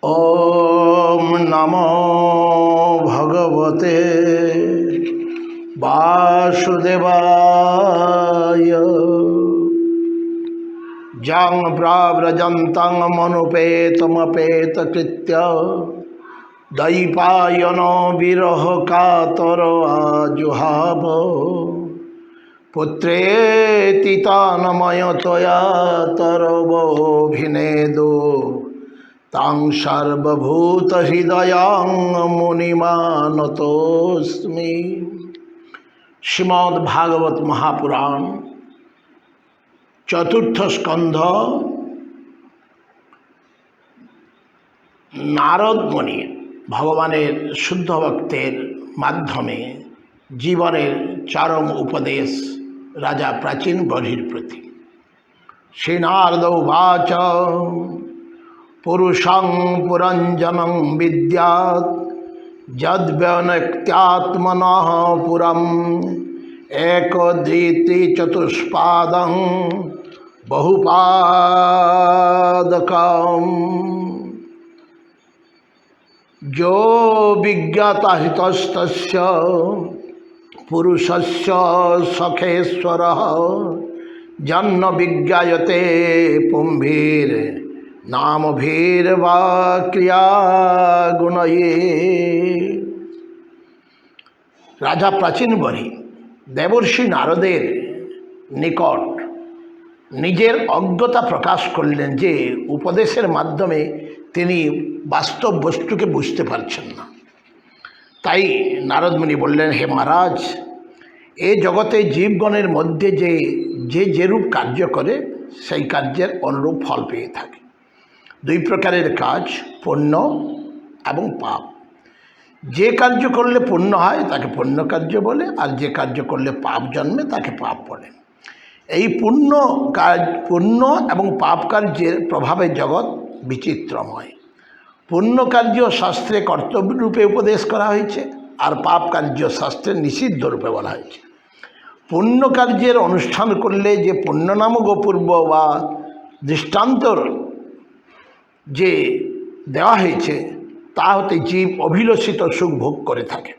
ओम नमो भगवते वासुदेवाय। जं व्राव्रजन्तं मनुपेतमपेतकृत्य दैपायनो विरह कातर आजुहाव। पुत्रेति तानमयतया तरवोऽभिनेदो तां सर्वभूतहृदयं मुनिमानतोऽस्मि। श्रीमद्भागवत महापुराण चतुर्थ स्कंध। नारद मुनि भगवानेर शुद्ध भक्तेर माध्यमे जीवनेर चरम उपदेश राजा प्राचीन बलिर प्रति। श्री नारद उवाच पुरुषं पुरंजनं विद्यात् यद्व्यनक्त्यात्मनः पुरम् एकदृति चतुष्पादं बहुपादकम्। जो विज्ञाता हितस्तस्य पुरुषस्य सखेश्वरः जन्न विज्ञायते पुंभिर नाम भीर वा क्रिया गुणये। राजा प्राचीन बलि देवर्षि नारदेर निकट निजेर अज्ञता प्रकाश करलें जे उपदेशेर माध्यमे तिनी वास्तव वस्तुके बुझते पारछेन ना। ताई नारद मुनि बोलें, हे महाराज, ए जगते जीवगणेर मध्य जे जेरूप कार्य करे सेई कार्येर अनुरूप फल पेये थाके। दुई प्रकारेर काज, पुण्य एवं पाप। जे कार्य करले पुण्य হয় তাকে পুণ্য কার্য বলে, আর যে কার্য করলে পাপ জন্মে তাকে পাপ বলে। এই পুণ্য এবং পাপ কার্যের প্রভাবে জগৎ বিচিত্রময়। পুণ্য কার্য শাস্ত্রে কর্তব্য রূপে উপদেশ করা হয়েছে, আর পাপ কার্য শাস্ত্রে নিষিদ্ধ রূপে বলা হয়েছে। পুণ্য কার্যের অনুষ্ঠান করলে যে পুণ্য নামক অপূর্ব বা দৃষ্টান্তর যে দেওয়া হয়েছে তা হতে জীব অভিলষিত সুখ ভোগ করে থাকে।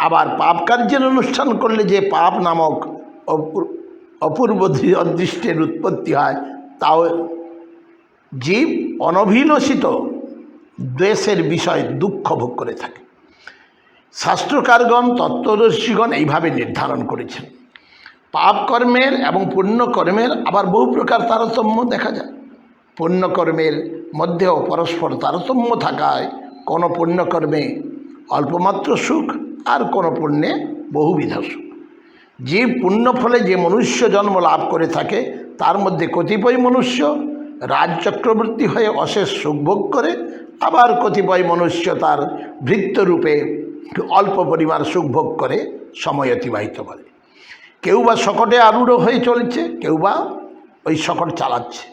আবার পাপ কার্যের অনুষ্ঠান করলে যে পাপ নামক অপূর্ব অদৃষ্টের উৎপত্তি হয় তাও জীব অনভিলষিত দ্বেষের বিষয় দুঃখ ভোগ করে থাকে। শাস্ত্রকারগণ তত্ত্বদর্শীগণ এইভাবে নির্ধারণ করেছেন। পাপ কর্মের এবং পুণ্য কর্মের আবার বহু প্রকার তারতম্য দেখা যায়। পুণ্যকর্মের মধ্যেও পরস্পর তারতম্য থাকায় কোনো পুণ্যকর্মে অল্পমাত্র সুখ আর কোনো পুণ্যে বহুবিধ সুখ। জীব পুণ্য ফলে যে মনুষ্য জন্ম লাভ করে থাকে তার মধ্যে কতিপয় মনুষ্য রাজচক্রবর্তী হয়ে অশেষ সুখ ভোগ করে, আবার কতিপয় মনুষ্য তার ভৃত্যরূপে অল্প পরিমাণ সুখ ভোগ করে সময় অতিবাহিত করে। কেউ বা শকটে আরূঢ় হয়ে চলছে, কেউ বা ওই শকট চালাচ্ছে,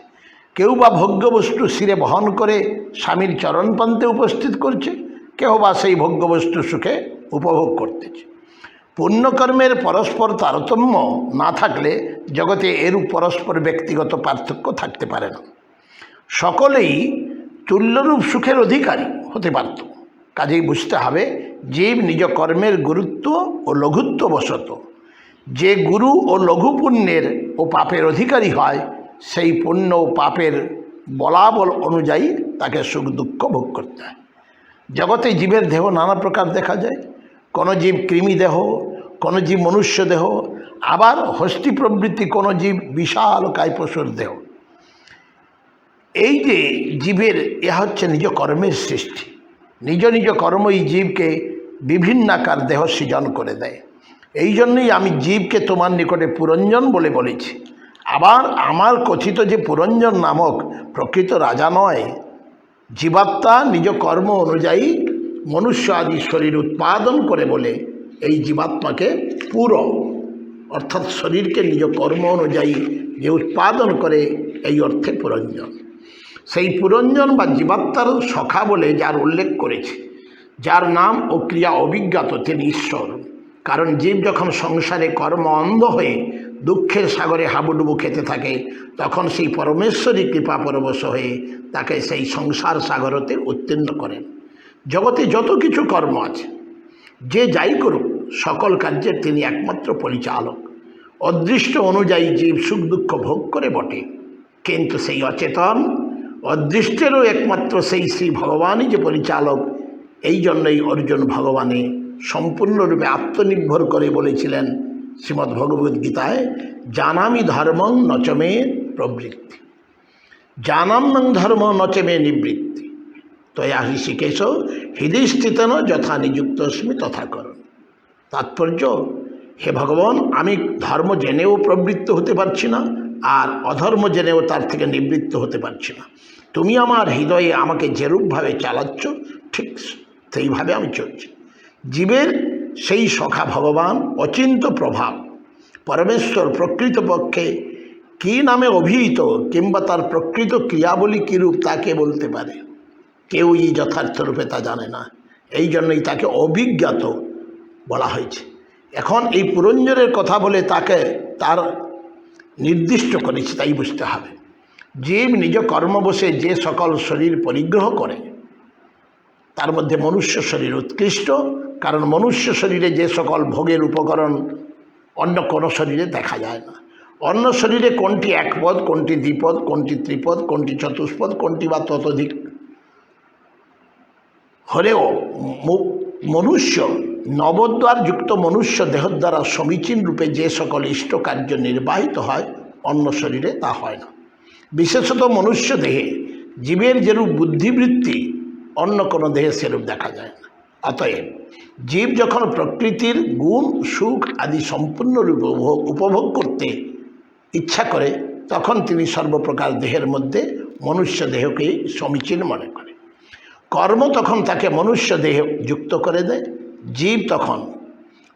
কেউ বা ভোগ্যবস্তু শিরে বহন করে স্বামীর চরণপন্থে উপস্থিত করছে, কেউ বা সেই ভোগ্যবস্তু সুখে উপভোগ করতেছে। পুণ্যকর্মের পরস্পর তারতম্য না থাকলে জগতে এরূপ পরস্পর ব্যক্তিগত পার্থক্য থাকতে পারে না। সকলেই তুল্যরূপ সুখের অধিকারী হতে পারত। কাজেই বুঝতে হবে জীব নিজ কর্মের গুরুত্ব ও লঘুত্ব বশত যে গুরু ও লঘু পুণ্যের ও পাপের অধিকারী হয় সেই পুণ্য ও পাপের বলাবল অনুযায়ী তাকে সুখ দুঃখ ভোগ করতে হয়। জগতে জীবের দেহ নানা প্রকার দেখা যায়। কোনো জীব কৃমি দেহ, কোনো জীব মনুষ্য দেহ, আবার হস্তি প্রবৃত্তি কোনো জীব বিশাল কায় পশুর দেহ। এই যে জীবের হচ্ছে নিজ কর্মের সৃষ্টি। নিজ নিজ কর্মই জীবকে বিভিন্ন আকার দেহ সৃজন করে দেয়। এই জন্যই আমি জীবকে তোমার নিকটে পুরঞ্জন বলে বলেছি। আবার আমার কথিত যে পুরঞ্জন নামক প্রকৃত রাজা নয়, জীবাত্মা নিজ কর্ম অনুযায়ী মনুষ্য আদি শরীর উৎপাদন করে বলে এই জীবাত্মাকে পুর, অর্থাৎ শরীরকে নিজ কর্ম অনুযায়ী যে উৎপাদন করে এই অর্থে পুরঞ্জন। সেই পুরঞ্জন বা জীবাত্মার সখা বলে যার উল্লেখ করেছে, যার নাম ও ক্রিয়া অভিজ্ঞাত, তিনি ঈশ্বর। কারণ জীব যখন সংসারে কর্ম অন্ধ হয়ে দুঃখের সাগরে হাবুডুবু খেতে থাকে, তখন সেই পরমেশ্বরী কৃপা পরবশ হয়ে তাকে সেই সংসার সাগরতে উত্তীর্ণ করেন। জগতে যত কিছু কর্ম আছে, যে যাই করুক, সকল কার্যের তিনি একমাত্র পরিচালক। অদৃষ্ট অনুযায়ী জীব সুখ দুঃখ ভোগ করে বটে, কিন্তু সেই অচেতন অদৃষ্টেরও একমাত্র সেই শ্রী ভগবানই যে পরিচালক। এই জন্যই অর্জুন ভগবানে সম্পূর্ণরূপে আত্মনির্ভর করে বলেছিলেন শ্রীমদ্ ভগবদ্গীতায়, জানামি ধর্মং নচমে প্রবৃত্তি, জানাম্যং ধর্ম নচমে নিবৃত্তি, তয়া ঋষিকেশ হৃদয় স্থিতেন যথা নিযুক্তস্মি তথা করণ। তাৎপর্য, হে ভগবান, আমি ধর্ম জেনেও প্রবৃত্ত হতে পারছি না, আর অধর্ম জেনেও তার থেকে নিবৃত্ত হতে পারছি না। তুমি আমার হৃদয়ে আমাকে যেরূপভাবে চালাচ্ছ, ঠিক সেইভাবে আমি চলছি। জীবের সেই সখা ভগবান অচিন্ত প্রভাব পরমেশ্বর প্রকৃতপক্ষে কী নামে অভিহিত, কিংবা তার প্রকৃত ক্রিয়াবলী কীরূপ, তাকে বলতে পারে কেউই যথার্থরূপে তা জানে না। এই জন্যই তাকে অভিজ্ঞাত বলা হয়েছে। এখন এই পুরঞ্জনের কথা বলে তাকে তার নির্দিষ্ট করেছে, তাই বুঝতে হবে। জীব নিজ কর্মবশে যে সকল শরীর পরিগ্রহ করে, তার মধ্যে মনুষ্য শরীর উৎকৃষ্ট, কারণ মনুষ্য শরীরে যে সকল ভোগের উপকরণ অন্য কোনো শরীরে দেখা যায় না। অন্য শরীরে কোনটি একপদ, কোনটি দ্বিপদ, কোনটি ত্রিপদ, কোনটি চতুষ্পদ, কোনটি বা ততোধিক হলেও মনুষ্য নবদ্বার যুক্ত মনুষ্য দেহ দ্বারা সমীচীন রূপে যে সকল ইষ্ট কার্য নির্বাহিত হয়, অন্য শরীরে তা হয় না। বিশেষত মনুষ্য দেহে জীবের যেরূপ বুদ্ধিবৃত্তি অন্য কোনো দেহে সেরূপ দেখা যায় না। অতএব জীব যখন প্রকৃতির গুণ সুখ আদি সম্পূর্ণরূপে উপভোগ করতে ইচ্ছা করে, তখন তিনি সর্বপ্রকার দেহের মধ্যে মনুষ্য দেহকেই সমীচীন মনে করে। কর্ম তখন তাকে মনুষ্য দেহে যুক্ত করে দেয়। জীব তখন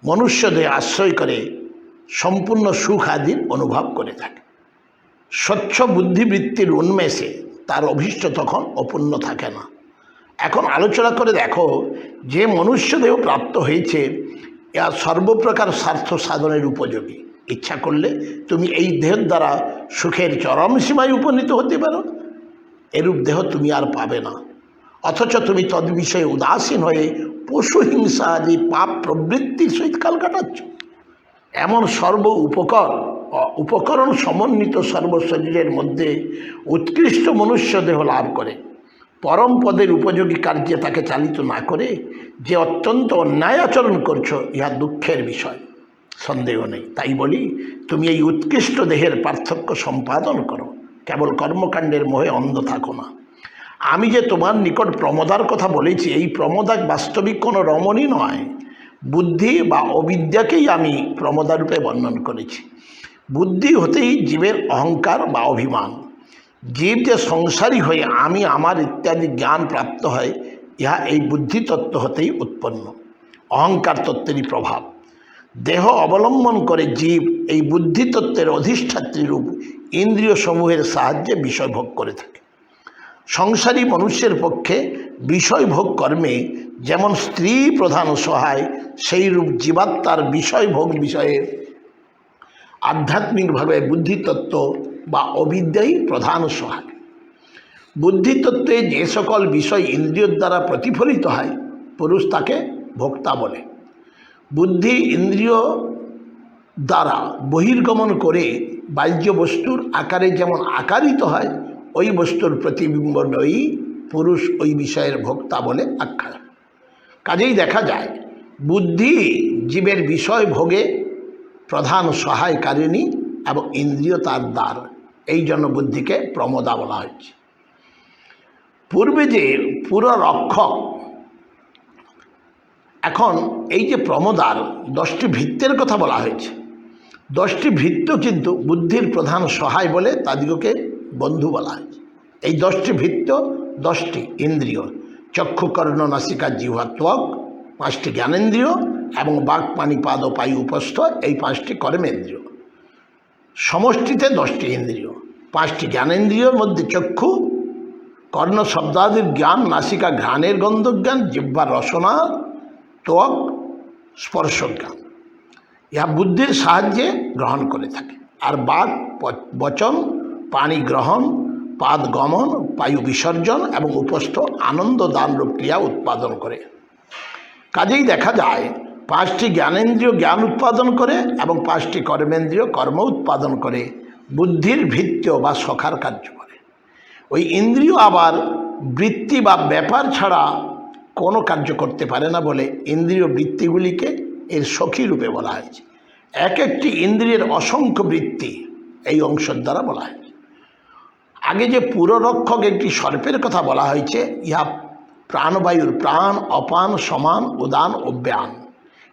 মনুষ্য দেহে আশ্রয় করে সম্পূর্ণ সুখ আদির অনুভব করে থাকে। স্বচ্ছ বুদ্ধিবৃত্তির উন্মেষে তার অভীষ্ট তখন অপূর্ণ থাকে না। এখন আলোচনা করে দেখো, যে মনুষ্য দেহ প্রাপ্ত হয়েছে, এরা সর্বপ্রকার স্বার্থ সাধনের উপযোগী। ইচ্ছা করলে তুমি এই দেহের দ্বারা সুখের চরম সীমায় উপনীত হতে পারো। এরূপ দেহ তুমি আর পাবে না। অথচ তুমি তদ্বিষয়ে উদাসীন হয়ে পশু হিংসা আদি পাপ প্রবৃত্তির সহিত কাল কাটাচ্ছ। এমন উপকরণ সমন্বিত সর্বশরীরের মধ্যে উৎকৃষ্ট মনুষ্য দেহ লাভ করে পরম পদের উপযোগী কার্যে তাকে চালিত না করে যে অত্যন্ত অন্যায় আচরণ করছো, ইহা দুঃখের বিষয়, সন্দেহ নেই। তাই বলি, তুমি এই উৎকৃষ্ট দেহের পার্থক্য সম্পাদন করো, কেবল কর্মকাণ্ডের মোহে অন্ধ থাকো না। আমি যে তোমার নিকট প্রমদার কথা বলেছি, এই প্রমদা বাস্তবিক কোনো রমণী নয়, বুদ্ধি বা অবিদ্যাকেই আমি প্রমদারূপে বর্ণন করেছি। বুদ্ধি হতেই জীবের অহংকার বা অভিমান। জীব যে সংসারী হয়ে আমি আমার ইত্যাদি জ্ঞান প্রাপ্ত হয়, ইহা এই বুদ্ধিতত্ত্ব হতেই উৎপন্ন। অহংকার তত্ত্বেরই প্রভাব। দেহ অবলম্বন করে জীব এই বুদ্ধিতত্ত্বের অধিষ্ঠাত্রী রূপ ইন্দ্রিয় সমূহের সাহায্যে বিষয় ভোগ করে থাকে। সংসারী মনুষ্যের পক্ষে বিষয় ভোগ কর্মে যেমন স্ত্রী প্রধান সহায়, সেই রূপ জীবাত্মার বিষয় ভোগ বিষয়ে আধ্যাত্মিকভাবে বুদ্ধিতত্ত্ব বা অবিদ্যাই প্রধান সহায়। বুদ্ধিতত্ত্বে যে সকল বিষয় ইন্দ্রিয়র দ্বারা প্রতিফলিত হয়, পুরুষ তাকে ভোক্তা বলে। বুদ্ধি ইন্দ্রিয় দ্বারা বহির্গমন করে বাহ্য বস্তুর আকারে যেমন আকারিত হয়, ওই বস্তুর প্রতিবিম্ব নই পুরুষ ওই বিষয়ের ভোক্তা বলে আখ্যা। কাজেই দেখা যায় বুদ্ধি জীবের বিষয় ভোগে প্রধান সহায়কারিণী এবং ইন্দ্রিয় তার দ্বার। এই জন্য বুদ্ধিকে প্রমদা বলা হয়েছে। পূর্বে যে পুরো রক্ষক, এখন এই যে প্রমদার 10টি ভৃত্যের কথা বলা হয়েছে, 10টি ভৃত্য কিন্তু বুদ্ধির প্রধান সহায় বলে তাদিগকে বন্ধু বলা হয়েছে। এই 10টি ভৃত্য 10টি ইন্দ্রিয়, চক্ষু কর্ণ নাসিকা জিহ্বা ত্বক 5টি জ্ঞানেন্দ্রিয় এবং বাক পানি পাদ পায়ু উপস্থ এই 5টি কর্মেন্দ্রিয়। সমষ্টিতে 10টি ইন্দ্রিয়। 5টি জ্ঞানেন্দ্রিয়র মধ্যে চক্ষু কর্ণ শব্দাদির জ্ঞান, নাসিকা ঘ্রাণের গন্ধ জ্ঞান, জিহ্বা রসনা, ত্বক স্পর্শ জ্ঞান। ইহা বুদ্ধির সাহায্যে গ্রহণ করে থাকে। আর বাক বচন, পানি গ্রহণ, পাদ গমন, বায়ু বিসর্জন এবং উপস্থ আনন্দ দানরূপ ক্রিয়া উৎপাদন করে। কাজেই দেখা যায় 5টি জ্ঞানেন্দ্রিয় জ্ঞান উৎপাদন করে এবং 5টি কর্মেন্দ্রিয় কর্ম উৎপাদন করে, বুদ্ধির ভৃত্য বা সখার কার্য করে। ওই ইন্দ্রিয় আবার বৃত্তি বা ব্যাপার ছাড়া কোনো কার্য করতে পারে না বলে ইন্দ্রিয় বৃত্তিগুলিকে এর সখী রূপে বলা হয়েছে। এক একটি ইন্দ্রিয়ের অসংখ্য বৃত্তি এই অংশের দ্বারা বলা হয়েছে। আগে যে পুররক্ষক একটি সর্পের কথা বলা হয়েছে, ইহা প্রাণবায়ুর প্রাণ, অপান, সমান, উদান ও ব্যান,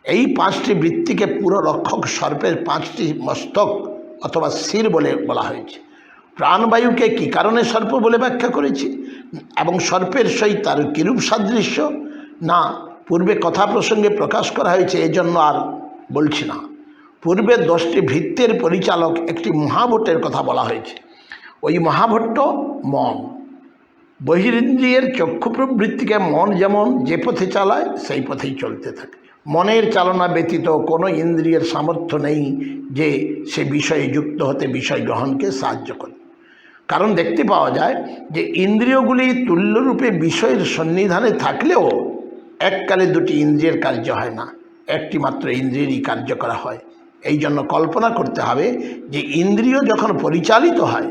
এই 5টি বৃত্তিকে পুররক্ষক সর্পের 5টি মস্তক অথবা শির বলে বলা হয়েছে। প্রাণবায়ুকে কী কারণে সর্প বলে ব্যাখ্যা করেছে এবং সর্পের সহিত তার কিরূপ সাদৃশ্য না পূর্বে কথা প্রসঙ্গে প্রকাশ করা হয়েছে, এজন্য আর বলছি না। পূর্বে 10টি ভৃত্যের পরিচালক একটি মহাভট্টের কথা বলা হয়েছে। ওই মহাভট্ট মন। বহিরিন্দ্রিয়ের চক্ষু প্রবৃত্তিকে মন যেমন যে পথে চালায় সেই পথেই চলতে থাকে। মনের চালনা ব্যতীত কোনো ইন্দ্রিয়ের সামর্থ্য নেই যে সে বিষয়ে যুক্ত হতে বিষয় গ্রহণকে সাহায্য করে। কারণ দেখতে পাওয়া যায় যে ইন্দ্রিয়গুলি তুল্যরূপে বিষয়ের সন্নিধানে থাকলেও এককালে 2টি ইন্দ্রিয়ের কার্য হয় না, একটি মাত্র ইন্দ্রিয়েরই কার্য করা হয়। এই জন্য কল্পনা করতে হবে যে ইন্দ্রিয় যখন পরিচালিত হয়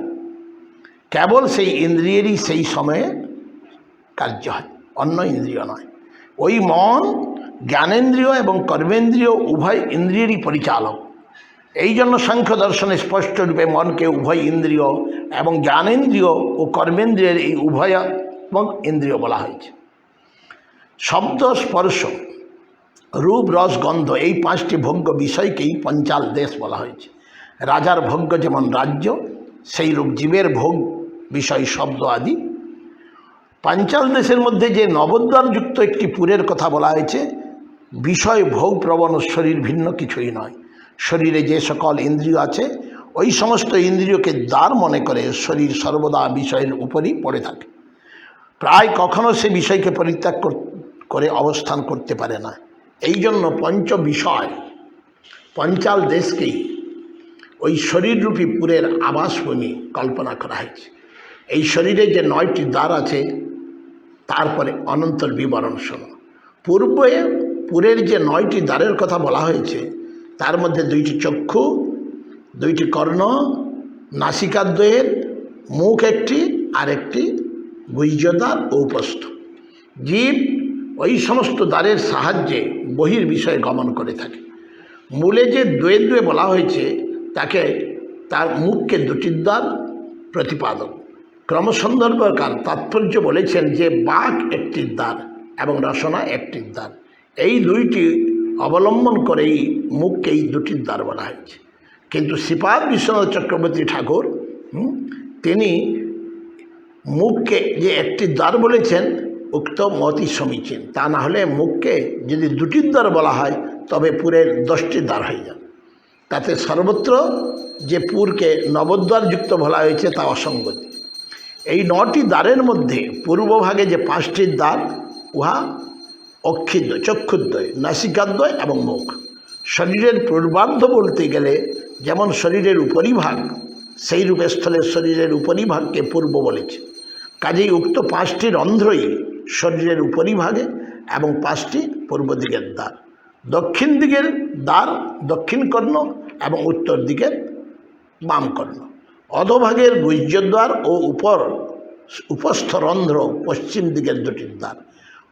কেবল সেই ইন্দ্রিয়েরই সেই সময়ে কার্য হয়, অন্য ইন্দ্রিয় নয়। ওই মন জ্ঞানেন্দ্রিয় এবং কর্মেন্দ্রিয় উভয় ইন্দ্রিয়েরই পরিচালক। এই জন্য সাংখ্য দর্শনে স্পষ্টরূপে মনকে উভয় ইন্দ্রিয় এবং জ্ঞানেন্দ্রিয় ও কর্মেন্দ্রিয়ের এই উভয় ইন্দ্রিয় বলা হয়েছে। শব্দ, স্পর্শ, রূপ, রস, গন্ধ এই 5টি ভোগ্য বিষয়কেই পঞ্চাল দেশ বলা হয়েছে। রাজার ভোগ্য যেমন রাজ্য, সেই রূপ জীবের ভোগ বিষয় শব্দ আদি। পাঞ্চাল দেশের মধ্যে যে নবদ্বারযুক্ত একটি পুরের কথা বলা হয়েছে, বিষয় ভোগ প্রবণ শরীর ভিন্ন কিছুই নয়। শরীরে যে সকল ইন্দ্রিয় আছে ওই সমস্ত ইন্দ্রিয়কে দ্বার মনে করে শরীর সর্বদা বিষয়ের উপরই পড়ে থাকে, প্রায় কখনো সে বিষয়কে পরিত্যাগ করে অবস্থান করতে পারে না। এই জন্য পঞ্চ বিষয় পঞ্চাল দেশকেই ওই শরীররূপী পুরের আবাসভূমি কল্পনা করা হয়েছে। এই শরীরে যে 9টি দ্বার আছে তারপরে অনন্তর বিবরণ শোনো। পূর্বে পুরের যে 9টি দ্বারের কথা বলা হয়েছে তার মধ্যে 2টি চক্ষু, 2টি কর্ণ, নাসিকাদ্বয়ের, মুখ একটি, আর একটি গুহ্যদ্বার ও উপস্থ। জীব ওই সমস্ত দ্বারের সাহায্যে বহির বিষয়ে গমন করে থাকে। মূলে যে দ্বয়ে বলা হয়েছে তাকে তার মুখকে 2টি দ্বার প্রতিপাদক। ক্রমসন্দর্ভকার তাৎপর্য বলেছেন যে বাক একটি দ্বার এবং রসনা একটি দ্বার, এই 2টি অবলম্বন করেই মুখকে এই 2টি দ্বার বলা হয়েছে। কিন্তু শ্রীপাদ বিশ্বনাথ চক্রবর্তী ঠাকুর তিনি মুখকে যে একটি দ্বার বলেছেন উক্ত মতই সমীচীন। তা না হলে মুখকে যদি 2টি দ্বার বলা হয় তবে পুরের 10টি দ্বার হয়ে যাবে। তাতে সর্বত্র যে পুরকে নবদ্বারযুক্ত বলা হয়েছে তা অসঙ্গতি। এই 9টি দ্বারের মধ্যে পূর্বভাগে যে 5টি দ্বার উহা অক্ষিদ্বয়, চক্ষুদ্বয়, নাসিকাদ্বয় এবং মুখ। শরীরের পূর্বার্ধ বলতে গেলে যেমন শরীরের উপরিভাগ, সেই রূপে স্থলে শরীরের উপরিভাগকে পূর্ব বলেছে। কাজেই উক্ত 5টি রন্ধ্রই শরীরের উপরিভাগে এবং 5টি পূর্ব দিকের দ্বার। দক্ষিণ দিকের দ্বার দক্ষিণ কর্ণ এবং উত্তর দিকের বাম কর্ণ। অধোভাগের গুহ্যদ্বার ও উপস্থ রন্ধ্র পশ্চিম দিকের 2টি দ্বার।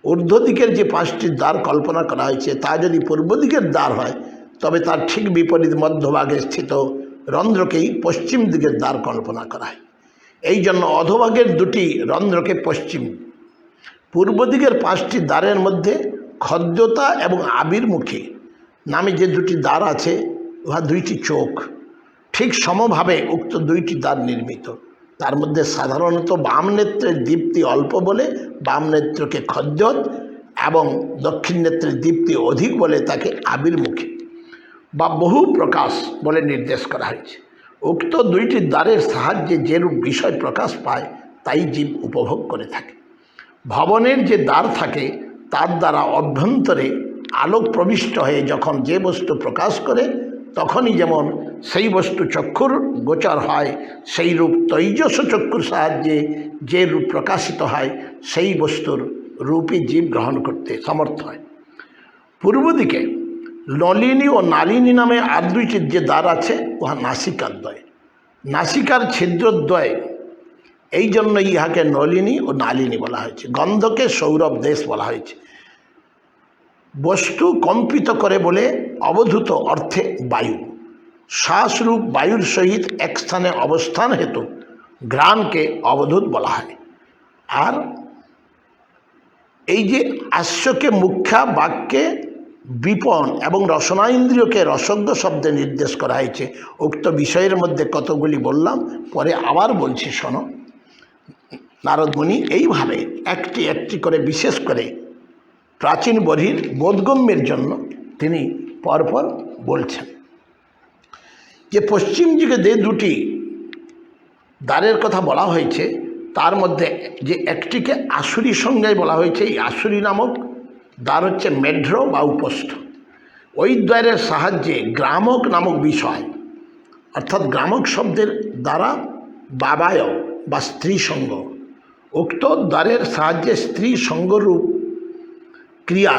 ঊর্ধ্ব দিকের যে 5টি দ্বার কল্পনা করা হয়েছে তা যদি পূর্ব দিকের দ্বার হয় তবে তার ঠিক বিপরীত মধ্যভাগে স্থিত রন্ধ্রকেই পশ্চিম দিকের দ্বার কল্পনা করা হয়। এই জন্য অধোভাগের 2টি রন্ধ্রকে পশ্চিম, পূর্ব দিকের 5টি দ্বারের মধ্যে খদ্যোতা এবং আবির্মুখী নামে যে 2টি দ্বার আছে উহা 2টি চোখ। ঠিক সমভাবে উক্ত 2টি দ্বার নির্মিত। তার মধ্যে সাধারণত বাম নেত্রের দীপ্তি অল্প বলে বাম নেত্রকে খদ্যোত এবং দক্ষিণ নেত্রের দীপ্তি অধিক বলে তাকে আবির্মুখী বা বহু প্রকাশ বলে নির্দেশ করা হয়েছে। উক্ত 2টি দ্বারের সাহায্যে যেরূপ বিষয় প্রকাশ পায় তাই জীব উপভোগ করে থাকে। ভবনের যে দ্বার থাকে তার দ্বারা অভ্যন্তরে আলোক প্রবিষ্ট হয়ে যখন যে বস্তু প্রকাশ করে তখনই যেমন সেই বস্তু চক্ষুর গোচর হয়, সেই রূপ তৈজস চক্ষুর সাহায্যে যে রূপ প্রকাশিত হয় সেই বস্তুর রূপই জীব গ্রহণ করতে সমর্থ হয়। পূর্ব দিকে নলিনী ও নালিনী নামে আর দুইটি যে দ্বার আছে, উহা নাসিকার দ্বয়। নাসিকার ছিদ্রদ্বয়, এই জন্য ইহাকে নলিনী ও নালিনী বলা হয়েছে। গন্ধকে সৌরভ দেশ বলা হয়েছে। বস্তু কম্পিত করে বলে অবধূত অর্থে বায়ু। শ্বাসরূপ বায়ুর সহিত এক স্থানে অবস্থান হেতু ঘ্রাণকে অবধূত বলা হয়। আর এই যে আস্যকে মুখ্যা, বাক্যে বিপণ এবং রসনা ইন্দ্রিয়কে রসজ্ঞ শব্দে নির্দেশ করা হয়েছে। উক্ত বিষয়ের মধ্যে কতগুলি বললাম, পরে আবার বলছি শোনো। নারদমুনি এইভাবে একটি একটি করে বিশেষ করে প্রাচীন বহির বোধগম্যের জন্য তিনি পরপর বলছেন যে পশ্চিম দিকে যে দুটি দ্বারের কথা বলা হয়েছে তার মধ্যে যে একটিকে আসুরি সংজ্ঞায় বলা হয়েছে। এই আসুরি নামক দ্বার হচ্ছে মেঢ্র বা উপস্থ। ওই দ্বারের সাহায্যে গ্রামক নামক বিষয়, অর্থাৎ গ্রামক শব্দের দ্বারা বাবায় বা স্ত্রী সঙ্গ, উক্ত দ্বারের সাহায্যে স্ত্রী সঙ্গরূপ ক্রিয়া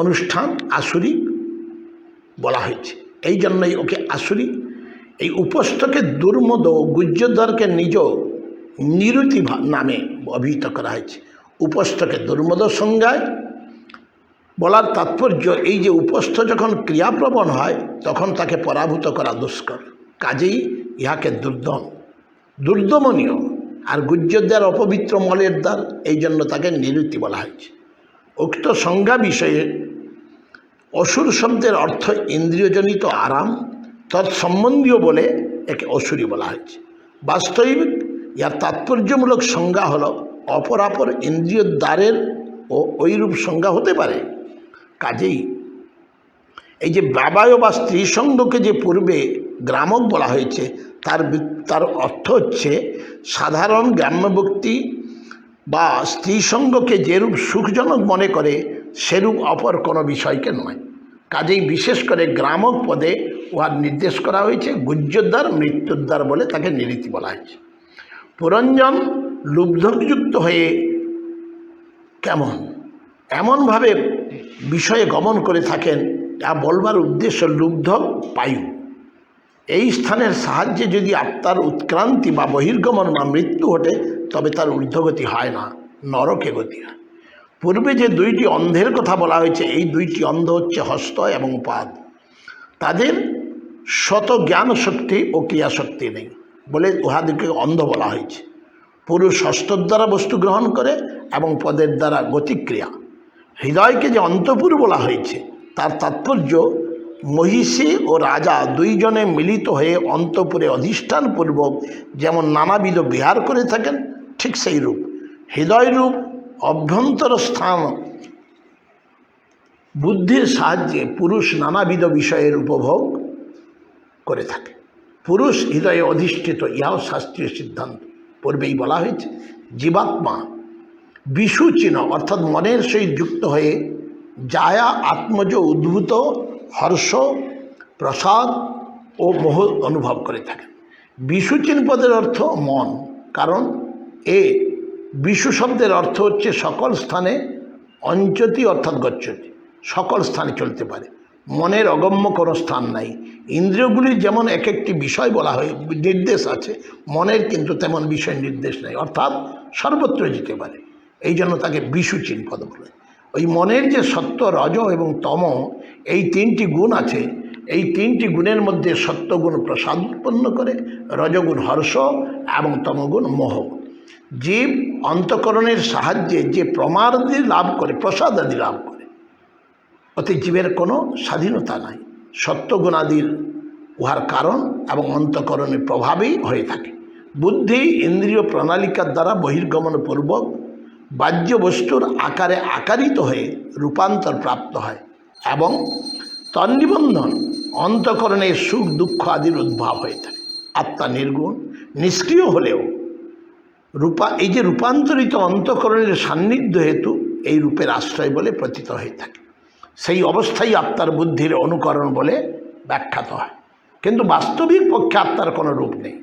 অনুষ্ঠান আসুরি বলা হয়েছে। এই জন্যই ওকে আসুরি। এই উপস্থকে দুর্মদ, গুহ্যদ্বারকে নিজ নিরুতি নামে অভিহিত করা হয়েছে। উপস্থকে দুর্মদ সংজ্ঞায় বলার তাৎপর্য এই যে উপস্থ যখন ক্রিয়াপ্রবণ হয় তখন তাকে পরাভূত করা দুষ্কর, কাজেই ইহাকে দুর্দমনীয়। আর গুহ্যদ্বার অপবিত্র মলের দ্বার, এই জন্য তাকে নিরুতি বলা হয়েছে। উক্ত সংজ্ঞা বিষয়ে অসুর শব্দের অর্থ ইন্দ্রিয়জনিত আরাম, তৎসম্বন্ধীয় বলে একে অসুরি বলা হয়েছে। বাস্তবিক ইয়ার তাৎপর্যমূলক সংজ্ঞা হল অপরাপর ইন্দ্রিয় দ্বারের ও ঐরূপ সংজ্ঞা হতে পারে। কাজেই এই যে বাবায় বা স্ত্রী সঙ্গকে যে পূর্বে গ্রামক বলা হয়েছে তার অর্থ হচ্ছে সাধারণ গ্রাম্যভক্তি বা স্ত্রী সঙ্গকে যেরূপ সুখজনক মনে করে সেরূপ অপর কোনো বিষয়কে নয়। কাজেই বিশেষ করে গ্রামক পদে উহার নির্দেশ করা হয়েছে। গুহ্যদ্বার মৃত্যুদ্বার বলে তাকে নিরীতি বলা হয়েছে। পুরঞ্জন লুব্ধযুক্ত হয়ে কেমন এমনভাবে বিষয়ে গমন করে থাকেন, তা বলবার উদ্দেশ্য লুব্ধ পায়ু। এই স্থানের সাহায্যে যদি আত্মার উৎক্রান্তি বা বহির্গমন বা মৃত্যু ঘটে তবে তার ঊর্ধ্বগতি হয় না, নরকে গতি হয়। পূর্বে যে দুইটি অন্ধের কথা বলা হয়েছে, এই দুইটি অন্ধ হচ্ছে হস্ত এবং পাদ। তাদের শত জ্ঞান শক্তি ও ক্রিয়াশক্তি নেই বলে উহাদেরকে অন্ধ বলা হয়েছে। পুরুষ হস্তর দ্বারা বস্তু গ্রহণ করে এবং পদের দ্বারা গতিক্রিয়া। হৃদয়কে যে অন্তঃপুর বলা হয়েছে তার তাৎপর্য মহিষী ও রাজা দুইজনে মিলিত হয়ে অন্তঃপুরে অধিষ্ঠানপূর্বক যেমন নানাবিধ বিহার করে থাকেন, ঠিক সেই রূপ হৃদয়রূপ অভ্যন্তর স্থান বুদ্ধির সাহায্যে পুরুষ নানাবিধ বিষয়ের উপভোগ করে থাকে। পুরুষ হৃদয়ে অধিষ্ঠিত, ইহাও শাস্ত্রীয় সিদ্ধান্ত। পূর্বেই বলা হয়েছে জীবাত্মা বিশুচিন অর্থাৎ মনের সহিত যুক্ত হয়ে জায়া আত্মজ উদ্ভূত হর্ষ, প্রসাদ ও মোহ অনুভব করে থাকেন। বিশুচিন পদের অর্থ মন, কারণ বিশু শব্দের অর্থ হচ্ছে সকল স্থানে অঞ্চতি অর্থাৎ গচ্ছতি, সকল স্থানে চলতে পারে। মনের অগম্য কোনো স্থান নাই। ইন্দ্রিয়গুলির যেমন এক একটি বিষয় বলা হয়, নির্দেশ আছে, মনের কিন্তু তেমন বিষয় নির্দেশ নেই, অর্থাৎ সর্বত্র যেতে পারে। এই জন্য তাকে বিশুচিন পদ বলে। ওই মনের যে সত্য, রজ এবং তম, এই তিনটি গুণ আছে। এই তিনটি গুণের মধ্যে সত্যগুণ প্রসাদ উৎপন্ন করে, রজগুণ হর্ষ এবং তমগুণ মোহ। জীব অন্তঃকরণের সাহায্যে যে প্রমাদাদি লাভ করে, প্রসাদাদি লাভ করে, অতি জীবের কোনো স্বাধীনতা নাই। সত্যগুণাদির উহার কারণ এবং অন্তঃকরণের প্রভাবেই হয়ে থাকে। বুদ্ধি ইন্দ্রিয় প্রণালিকার দ্বারা বহির্গমনপূর্বক বাহ্য বস্তুর আকারে আকারিত হয়ে রূপান্তর প্রাপ্ত হয় এবং তন্নিবন্ধন অন্তঃকরণের সুখ দুঃখ আদির উদ্ভব হয়ে থাকে। আত্মা নির্গুণ নিষ্ক্রিয় হলেও এই যে রূপান্তরিত অন্তঃকরণের সান্নিধ্য হেতু এই রূপের আশ্রয় বলে প্রতীত হয়ে থাকে। সেই অবস্থায় আত্মার বুদ্ধির অনুকরণ বলে ব্যাখ্যাত হয়। কিন্তু বাস্তবিক পক্ষে আত্মার কোনো রূপ নেই,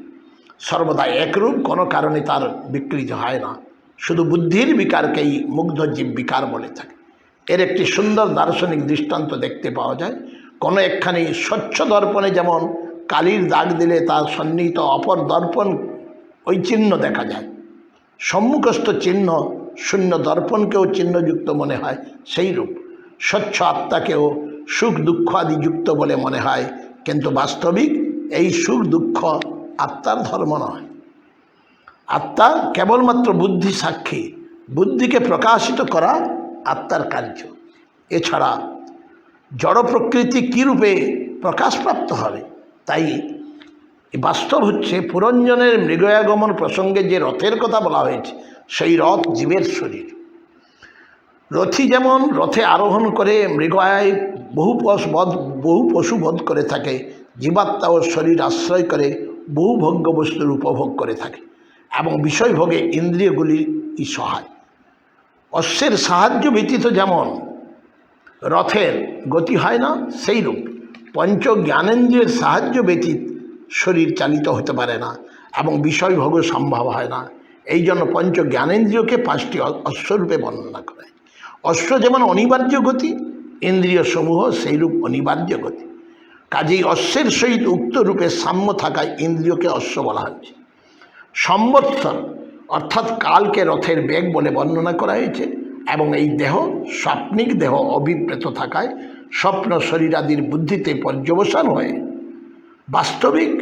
সর্বদা একরূপ, কোনো কারণে তার বিকৃত হয় না, শুধু বুদ্ধির বিকারকেই মুগ্ধজীব বিকার বলে থাকে। এর একটি সুন্দর দার্শনিক দৃষ্টান্ত দেখতে পাওয়া যায়। কোনো একখানি স্বচ্ছ দর্পণে যেমন কালির দাগ দিলে তার সন্নিহিত অপর দর্পণ ওই চিহ্ন দেখা যায়, সম্মুখস্থ চিহ্ন শূন্য দর্পণকেও চিহ্নযুক্ত মনে হয়, সেই রূপ স্বচ্ছ আত্মাকেও সুখ দুঃখ আদি যুক্ত বলে মনে হয়, কিন্তু বাস্তবিক এই সুখ দুঃখ আত্মার ধর্ম নয়। আত্মা কেবলমাত্র বুদ্ধি সাক্ষী, বুদ্ধিকে প্রকাশিত করা আত্মার কার্য। এছাড়া জড় প্রকৃতি কী রূপে প্রকাশপ্রাপ্ত হবে? তাই বাস্তব হচ্ছে পুরঞ্জনের মৃগয়াগমন প্রসঙ্গে যে রথের কথা বলা হয়েছে, সেই রথ জীবের শরীর। রথী যেমন রথে আরোহণ করে মৃগয়ায় বহু পশু বধ করে থাকে, জীবাত্মা ও শরীর আশ্রয় করে বহু ভোগ্য বস্তুর উপভোগ করে থাকে এবং বিষয়ভোগে ইন্দ্রিয়গুলির সহায়। অশ্বের সাহায্য ব্যতীত যেমন রথের গতি হয় না, সেই রূপ পঞ্চ জ্ঞানেন্দ্রিয়ের সাহায্য ব্যতীত শরীর চালিত হতে পারে না এবং বিষয়ভোগ সম্ভব হয় না। এই জন্য পঞ্চ জ্ঞানেন্দ্রিয়কে 5টি অশ্বরূপে বর্ণনা করা হয়। অশ্ব যেমন অনিবার্য গতি, ইন্দ্রিয় সমূহ সেইরূপ অনিবার্য গতি। কাজেই অশ্বের সহিত উক্ত রূপে সাম্য থাকায় ইন্দ্রিয়কে অশ্ব বলা হচ্ছে। সম্বৎসর অর্থাৎ কালকে রথের বেগ বলে বর্ণনা করা হয়েছে এবং এই দেহ স্বপ্নিক দেহ অভিপ্রেত থাকায় স্বপ্ন শরীরাদির বুদ্ধিতে পর্যবসান হয়ে বাস্তবিক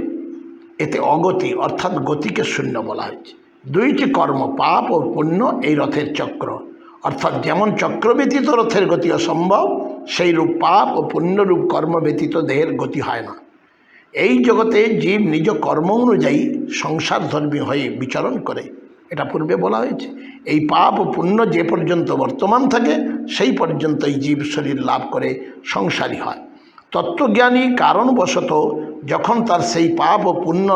এতে অগতি অর্থাৎ গতিকে শূন্য বলা হয়েছে। 2টি কর্ম পাপ ও পুণ্য এই রথের চক্র, অর্থাৎ যেমন চক্র ব্যতীত রথের গতি অসম্ভব, সেই রূপ পাপ ও পুণ্যরূপ কর্ম ব্যতীত দেহের গতি হয় না। এই জগতে জীব নিজ কর্ম অনুযায়ী সংসার ধর্মী হয়ে বিচরণ করে, এটা পূর্বে বলা হয়েছে। এই পাপ ও পুণ্য যে পর্যন্ত বর্তমান থাকে সেই পর্যন্তই জীব শরীর লাভ করে সংসারী হয়। তত্ত্বজ্ঞানী কারণবশত যখন তার সেই পাপ ও পুণ্য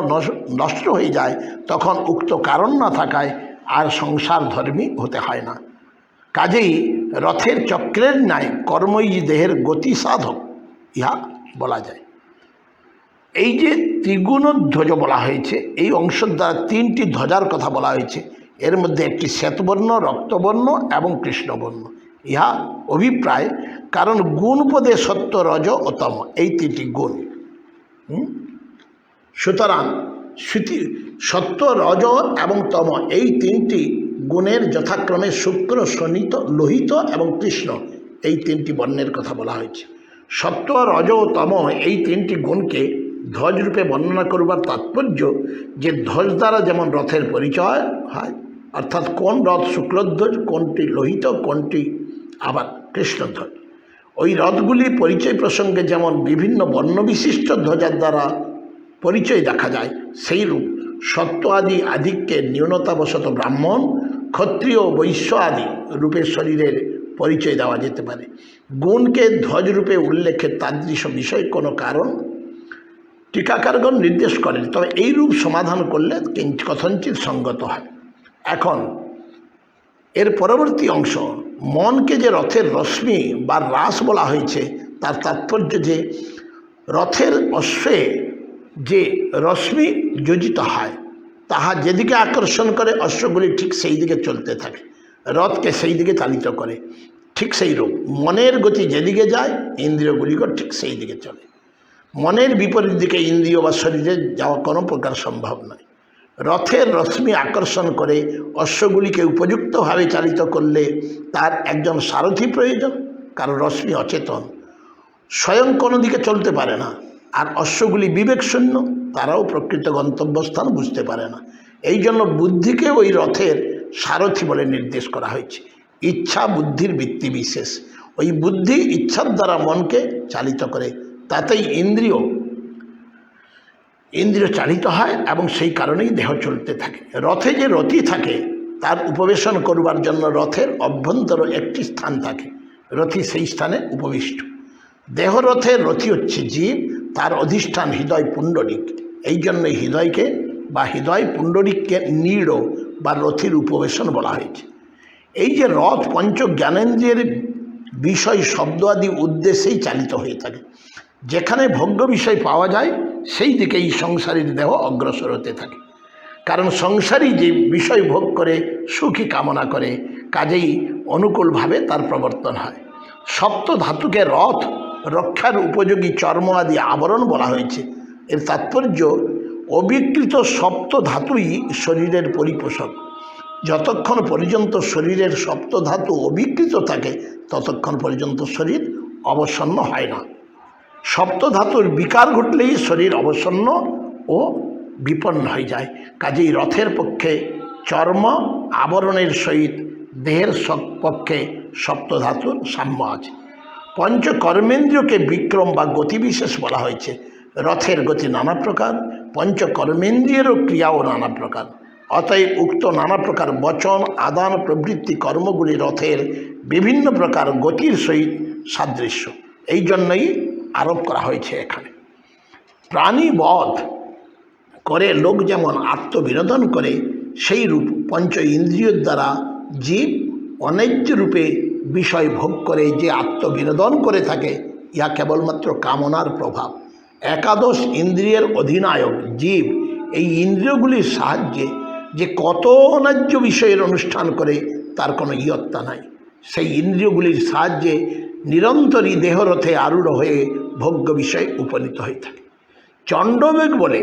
নষ্ট হয়ে যায়, তখন উক্ত কারণ না থাকায় আর সংসার ধর্মী হতে হয় না। কাজেই রথের চক্রের ন্যায় কর্মই দেহের গতি সাধক, ইহা বলা যায়। এই যে ত্রিগুণধ্বজ বলা হয়েছে, এই অংশের দ্বারা 3টি ধ্বজার কথা বলা হয়েছে। এর মধ্যে একটি শ্বেতবর্ণ, রক্তবর্ণ এবং কৃষ্ণবর্ণ, ইহা অভিপ্রায়, কারণ গুণ পদে সত্য, রজ ও তম এই 3টি গুণ। সুতরাং সত্য, রজ এবং তম এই 3টি গুণের যথাক্রমে শুক্র, শোণিত, লোহিত এবং কৃষ্ণ এই 3টি বর্ণের কথা বলা হয়েছে। সত্য, রজ ও তম এই 3টি গুণকে ধ্বজ রূপে বর্ণনা করবার তাৎপর্য যে ধ্বজ দ্বারা যেমন রথের পরিচয় হয়, অর্থাৎ কোন রথ শুক্লধ্বজ, কোনটি লোহিত, কোনটি আবার কৃষ্ণধ্বজ। ওই রথগুলি পরিচয় প্রসঙ্গে যেমন বিভিন্ন বর্ণবিশিষ্ট ধ্বজার দ্বারা পরিচয় দেখা যায়, সেই রূপ সত্য আদি আধিক্যের ন্যূনতাবশত ব্রাহ্মণ, ক্ষত্রিয়, বৈশ্য আদি রূপে শরীরের পরিচয় দেওয়া যেতে পারে। গুণকে ধ্বজ রূপে উল্লেখের তাদৃশ বিষয় কোনো কারণ টিকাকারগণ নির্দেশ করেন, তবে এই রূপ সমাধান করলে কথঞ্চিত সঙ্গত হয়। এখন এর পরবর্তী অংশ, মনকে যে রথের রশ্মি বা রাস বলা হয়েছে, তার তাৎপর্য যে রথের অশ্বে যে রশ্মি যোজিত হয়, তাহা যেদিকে আকর্ষণ করে অশ্বগুলি ঠিক সেই দিকে চলতে থাকে, রথকে সেই দিকে চালিত করে। ঠিক সেই রূপ মনের গতি যেদিকে যায়, ইন্দ্রিয়গুলিও ঠিক সেই দিকে চলে। মনের বিপরীত দিকে ইন্দ্রিয় বা শরীরে যাওয়া কোনো প্রকার সম্ভব নয়। রথের রশ্মি আকর্ষণ করে অশ্বগুলিকে উপযুক্তভাবে চালিত করলে তার একজন সারথি প্রয়োজন, কারণ রশ্মি অচেতন, স্বয়ং কোনো দিকে চলতে পারে না। আর অশ্বগুলি বিবেকশূন্য, তারাও প্রকৃত গন্তব্যস্থান বুঝতে পারে না। এই জন্য বুদ্ধিকে ওই রথের সারথি বলে নির্দেশ করা হয়েছে। ইচ্ছা বুদ্ধির ভিত্তি বিশেষ, ওই বুদ্ধি ইচ্ছার দ্বারা মনকে চালিত করে, তাতেই ইন্দ্রিয় চালিত হয় এবং সেই কারণেই দেহ চলতে থাকে। রথে যে রথী থাকে তার উপবেশন করবার জন্য রথের অভ্যন্তর একটি স্থান থাকে, রথী সেই স্থানে উপবিষ্ট। দেহরথের রথী হচ্ছে জীব, তার অধিষ্ঠান হৃদয় পুণ্ডরিক। এই জন্যই হৃদয়কে বা হৃদয় পুণ্ডরিককে নীড় বা রথীর উপবেশন বলা হয়েছে। এই যে রথ পঞ্চ জ্ঞানেন্দ্রিয়ের বিষয় শব্দ আদি উদ্দেশ্যেই চালিত হয়ে থাকে। যেখানে ভোগ্য বিষয় পাওয়া যায় সেই দিকেই সংসারীর দেহ অগ্রসর হতে থাকে। কারণ সংসারী যে বিষয় ভোগ করে সুখী কামনা করে, কাজেই অনুকূলভাবে তার প্রবর্তন হয়। সপ্ত ধাতুকে রথ রক্ষার উপযোগী চর্ম আদি আবরণ বলা হয়েছে। এর তাৎপর্য অবিকৃত সপ্ত ধাতুই শরীরের পরিপোষক। যতক্ষণ পর্যন্ত শরীরের সপ্ত ধাতু অবিকৃত থাকে ততক্ষণ পর্যন্ত শরীর অবসন্ন হয় না। সপ্ত ধাতুর বিকার ঘটলেই শরীর অবসন্ন ও বিপন্ন হয়ে যায়। কাজেই রথের পক্ষে চর্ম আবরণের সহিত দেহের পক্ষে সপ্ত ধাতুর সাম্য আছে। পঞ্চকর্মেন্দ্রিয়কে বিক্রম বা গতিবিশেষ বলা হয়েছে। রথের গতি নানা প্রকার, পঞ্চকর্মেন্দ্রিয়েরও ক্রিয়াও নানা প্রকার। অতএব উক্ত নানা প্রকার বচন আদান প্রবৃত্তি কর্মগুলি রথের বিভিন্ন প্রকার গতির সহিত সাদৃশ্য, এই জন্যই আরোপ করা হয়েছে এখানে। প্রাণীবধ করে লোক যেমন আত্মবিনোদন করে, সেই রূপ পঞ্চ ইন্দ্রিয়ের দ্বারা জীব অন্যায্য রূপে বিষয় ভোগ করে যে আত্মবিনোদন করে থাকে, ইহা কেবলমাত্র কামনার প্রভাব। একাদশ ইন্দ্রিয়ের অধিনায়ক জীব এই ইন্দ্রিয়গুলির সাহায্যে যে কত অন্যায্য বিষয়ের অনুষ্ঠান করে তার কোনো ইয়ত্তা নাই। সেই ইন্দ্রিয়গুলির সাহায্যে নিরন্তরই দেহরথে আরূঢ় হয়ে ভোগ্য বিষয়ে উপনীত হয়ে থাকে। চণ্ডবেগ বলে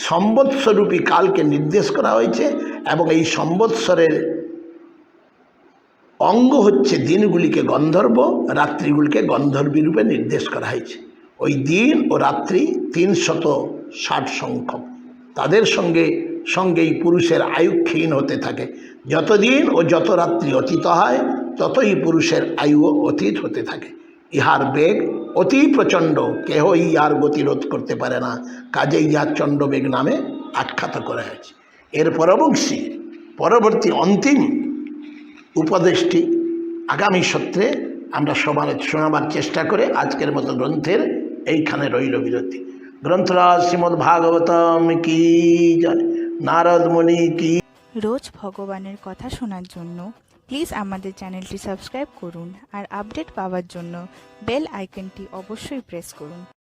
সম্বৎসরূপী কালকে নির্দেশ করা হয়েছে এবং এই সম্বৎসরের অঙ্গ হচ্ছে দিনগুলিকে গন্ধর্ব, রাত্রিগুলিকে গন্ধর্বী রূপে নির্দেশ করা হয়েছে। ওই দিন ও রাত্রি 360 সংখ্যক। তাদের সঙ্গেই পুরুষের আয়ু ক্ষীণ হতে থাকে। যত দিন ও যত রাত্রি অতীত হয় ততই পুরুষের আয়ু অতীত হতে থাকে। ইহার বেগ অতি প্রচণ্ড, কেহই ইহার গতিরোধ করতে পারে না। কাজেই ইহার চণ্ডবেগ নামে আখ্যাত করা হয়েছে। এর পরবর্তী অন্তিম উপদেশটি আগামী সত্রে আমরা শোনাবার চেষ্টা করে আজকের মতো গ্রন্থের এইখানে রইল বিরতি। গ্রন্থরাজ শ্রীমদ্ ভাগবতম কি জয়, নারদ মুনি কি। রোজ ভগবানের কথা শোনার জন্য প্লিজ আমাদের চ্যানেলটি সাবস্ক্রাইব করুন আর আপডেট পাওয়ার জন্য বেল আইকনটি অবশ্যই প্রেস করুন।